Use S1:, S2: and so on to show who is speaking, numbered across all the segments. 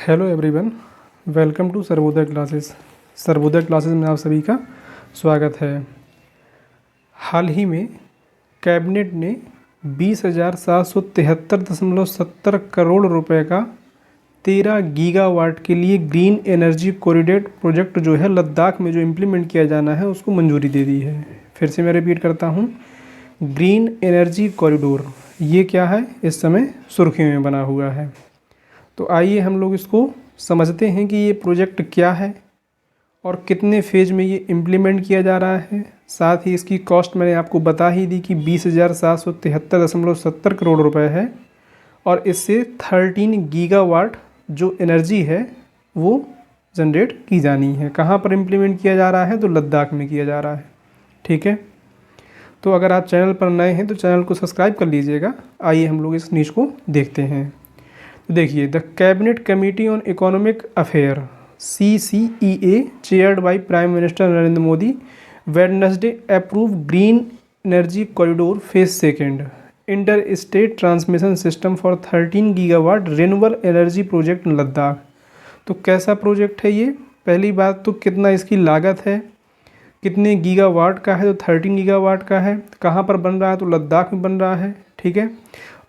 S1: Hello everyone, welcome to Sarvodaya classes. Sarvodaya classes में आप सभी का स्वागत है। हाल ही में कैबिनेट ने 20,773.70 करोड़ रुपए का 13 गीगावाट के लिए ग्रीन एनर्जी कॉरिडोर प्रोजेक्ट जो है लद्दाख में जो इम्प्लीमेंट किया जाना है उसको मंजूरी दे दी है। फिर से मैं रिपीट करता हूँ, ग्रीन एनर्जी कॉरिडोर ये क्या है, इस समय सुर्खियों में बना हुआ है। तो आइए हम लोग इसको समझते हैं कि ये प्रोजेक्ट क्या है और कितने फेज में ये इम्प्लीमेंट किया जा रहा है। साथ ही इसकी कॉस्ट मैंने आपको बता ही दी कि 20,773.70 करोड़ रुपए है और इससे 13 गीगावाट जो एनर्जी है वो जनरेट की जानी है। कहाँ पर इम्प्लीमेंट किया जा रहा है, तो लद्दाख में किया जा रहा है। ठीक है, तो अगर आप चैनल पर नए हैं तो चैनल को सब्सक्राइब कर लीजिएगा। आइए हम लोग इस न्यूज़ को देखते हैं। तो देखिए, the cabinet committee on economic affair CCEA chaired by prime minister Narendra Modi Wednesday approve green energy corridor phase second inter state transmission system for 13 gigawatt renewable energy project Ladakh. तो कैसा प्रोजेक्ट है ये? पहली बात तो कितना इसकी लागत है, कितने गीगावाट का है, तो 13 गीगावाट का है। कहाँ पर बन रहा है, तो लद्दाख में बन रहा है। ठीक है,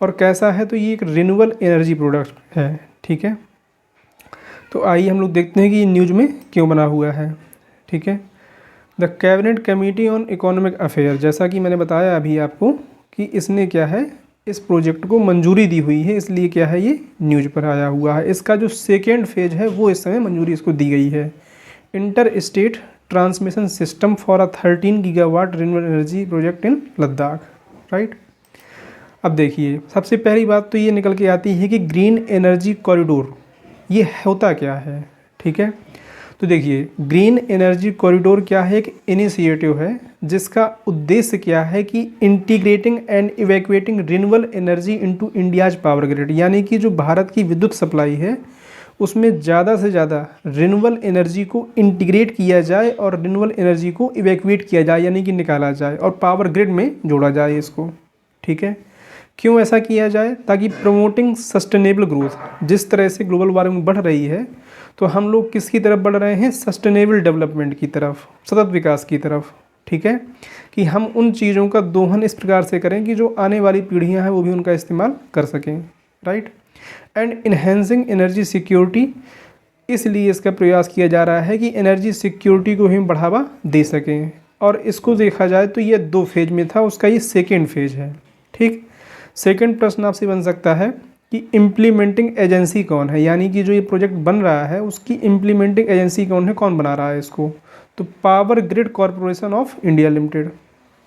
S1: और कैसा है, तो ये एक रिन्यूएबल एनर्जी प्रोडक्ट है। ठीक है, तो आइए हम लोग देखते हैं कि ये न्यूज़ में क्यों बना हुआ है। ठीक है, the cabinet committee on economic affair, जैसा कि मैंने बताया अभी आपको कि इसने क्या है, इस प्रोजेक्ट को मंजूरी दी हुई है, इसलिए क्या है ये न्यूज़ पर आया हुआ है। इसका जो सेकेंड फेज है वो इस समय मंजूरी इसको दी गई है। Inter state transmission system for 13 gigawatt renewable energy project in Ladakh. Right, अब देखिए, सबसे पहली बात तो ये निकल के आती है कि ग्रीन एनर्जी कॉरिडोर ये होता क्या है। ठीक है, तो देखिए, ग्रीन एनर्जी कॉरिडोर क्या है, एक इनिशिएटिव है जिसका उद्देश्य क्या है कि integrating and evacuating renewable energy into India's power grid, यानी कि जो भारत की विद्युत सप्लाई है उसमें ज़्यादा से ज़्यादा रिन्यूएबल एनर्जी को इंटीग्रेट किया जाए और रिन्यूएबल एनर्जी को इवैक्यूएट किया जाए, यानी कि निकाला जाए और पावर ग्रिड में जोड़ा जाए इसको। ठीक है, क्यों ऐसा किया जाए? ताकि प्रमोटिंग सस्टेनेबल ग्रोथ, जिस तरह से ग्लोबल वार्मिंग बढ़ रही है तो हम लोग किसकी तरफ बढ़ रहे हैं, सस्टेनेबल डेवलपमेंट की तरफ, सतत विकास की तरफ। ठीक है, कि हम उन चीज़ों का दोहन इस प्रकार से करें कि जो आने वाली पीढ़ियां हैं वो भी उनका इस्तेमाल कर सकें। Right, and enhancing energy security, इसलिए इसका प्रयास किया जा रहा है कि एनर्जी सिक्योरिटी को हम बढ़ावा दे सकें। और इसको देखा जाए तो ये 2 फेज में था, उसका ये सेकेंड फेज है। ठीक, सेकंड प्रश्न आपसे बन सकता है कि इम्प्लीमेंटिंग एजेंसी कौन है, यानी कि जो ये प्रोजेक्ट बन रहा है उसकी इम्प्लीमेंटिंग एजेंसी कौन है, कौन बना रहा है इसको? तो power grid corporation of India limited,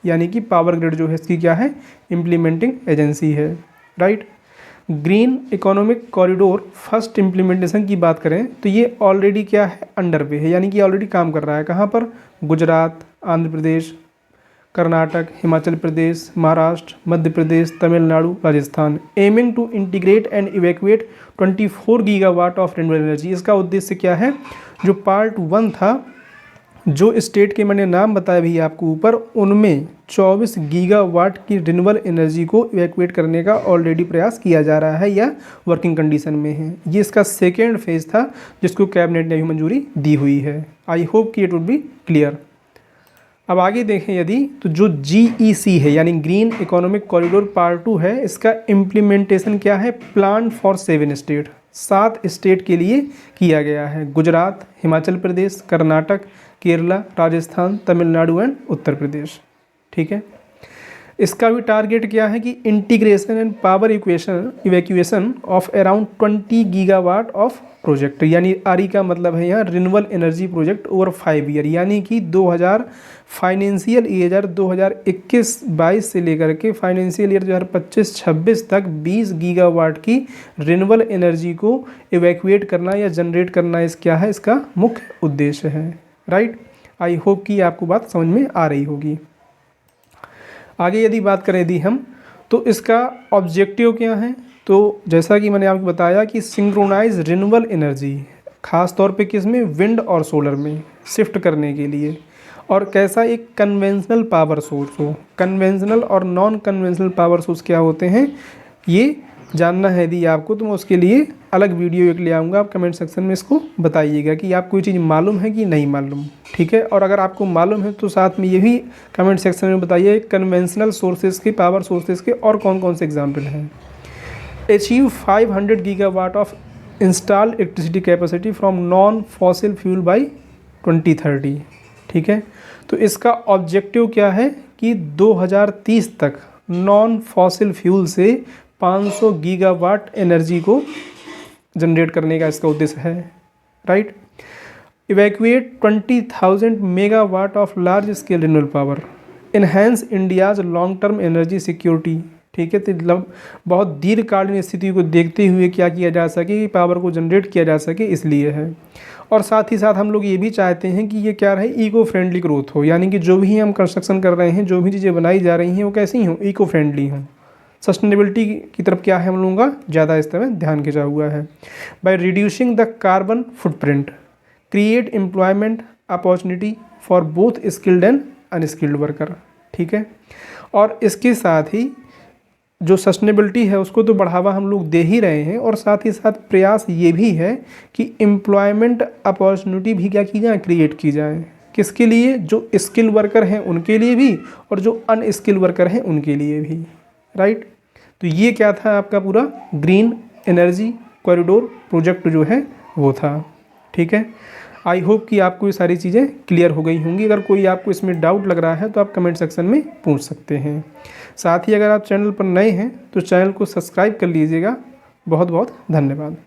S1: यानी कि पावर ग्रिड जो है इसकी क्या है, इम्प्लीमेंटिंग एजेंसी है। Right, green economic corridor first implementation की बात करें तो ये ऑलरेडी क्या है, अंडर वे है, यानी कि ऑलरेडी काम कर रहा है। कहाँ पर? Gujarat, Andhra Pradesh, Karnataka, Himachal Pradesh, Maharashtra, Madhya Pradesh, Tamil Nadu, Rajasthan. Aiming to integrate and evacuate 24 gigawatt of renewable energy. इसका उद्देश्य क्या है? जो पार्ट 1 था, जो स्टेट के मैंने नाम बताया भी आपको ऊपर, उनमें 24 गीगावाट की रिन्यूएबल एनर्जी को इवैक्यूएट करने का ऑलरेडी प्रयास किया जा रहा है या वर्किंग कंडीशन में है। ये इसका सेकेंड फेज था जिसको कैबिनेट ने भी मंजूरी दी हुई है। आई होप कि इट वुड बी क्लियर। अब आगे देखें यदि, तो जो GEC है यानी ग्रीन इकोनॉमिक कॉरिडोर पार्ट 2 है, इसका इम्प्लीमेंटेशन क्या है, प्लान फॉर 7 स्टेट, 7 स्टेट के लिए किया गया है। गुजरात, हिमाचल प्रदेश, कर्नाटक, केरला, राजस्थान, तमिलनाडु एंड उत्तर प्रदेश। ठीक है, इसका भी टारगेट क्या है कि integration and power evacuation of around 20 gigawatt of project, यानी RE का मतलब है यहाँ renewable energy project over 5 year, यानी कि 2000 फाइनेंशियल ईयर 2021-22 से लेकर के फाइनेंशियल ईयर 2025-26 तक 20 गीगावाट की रिन्यूएबल एनर्जी को इवैक्यूएट करना या जनरेट करना इस क्या है, इसका मुख्य उद्देश्य है। राइट, आई होप कि आपको बात समझ में आ रही होगी। आगे यदि बात करें यदि हम, तो इसका ऑब्जेक्टिव क्या है? तो जैसा कि मैंने आपको बताया कि सिंक्रोनाइज रिन्यूएबल एनर्जी, खास तौर पे किसमें, विंड और सोलर में शिफ्ट करने के लिए, और कैसा, एक कन्वेंशनल पावर सोर्स हो। कन्वेंशनल और नॉन कन्वेंशनल पावर सोर्स क्या होते हैं? ये जानना है यदि आपको तो मैं उसके लिए अलग वीडियो एक ले आऊँगा। आप कमेंट सेक्शन में इसको बताइएगा कि आपको ये चीज़ मालूम है कि नहीं मालूम, ठीक है। और अगर आपको मालूम है तो साथ में ये भी कमेंट सेक्शन में बताइए कन्वेंशनल सोर्सेज के, पावर सोर्सेज के और कौन कौन से एग्जाम्पल हैं। Achieve 500 gigawatt of installed electricity capacity from non fossil fuel by 2030, ठीक है। तो इसका ऑब्जेक्टिव क्या है कि 2030 तक नॉन फॉसिल फ्यूल से 500 गीगावाट एनर्जी को जनरेट करने का इसका उद्देश्य है, right. Evacuate 20,000 megawatt of large scale renewable power, enhance India's long term energy security, ठीक है। तो बहुत दीर्घकालीन स्थिति को देखते हुए क्या किया जा सके, पावर को जनरेट किया जा सके, इसलिए है। और साथ ही साथ हम लोग ये भी चाहते हैं कि ये क्या रहे, इको फ्रेंडली ग्रोथ हो, यानी कि जो भी हम कंस्ट्रक्शन कर रहे हैं, जो भी चीज़ें बनाई जा रही हैं वो कैसी हों, इको फ्रेंडली हों। सस्टेनेबिलिटी की तरफ क्या है हम लोगों का ज़्यादा इस तरह ध्यान खिंचा हुआ है। By reducing the carbon footprint, create employment opportunity for both skilled and unskilled worker, ठीक है। और इसके साथ ही जो सस्टेनेबिलिटी है उसको तो बढ़ावा हम लोग दे ही रहे हैं, और साथ ही साथ प्रयास ये भी है कि एम्प्लॉयमेंट अपॉर्चुनिटी भी क्या की जाए, क्रिएट की जाए। किसके लिए, जो स्किल वर्कर हैं उनके लिए भी और जो अनस्किल वर्कर हैं उनके लिए भी, राइट। तो ये क्या था आपका पूरा ग्रीन एनर्जी कॉरिडोर प्रोजेक्ट जो है वो था, ठीक है। आई होप कि आपको ये सारी चीज़ें क्लियर हो गई होंगी। अगर कोई आपको इसमें डाउट लग रहा है तो आप कमेंट सेक्शन में पूछ सकते हैं। साथ ही अगर आप चैनल पर नए हैं तो चैनल को सब्सक्राइब कर लीजिएगा। बहुत बहुत धन्यवाद।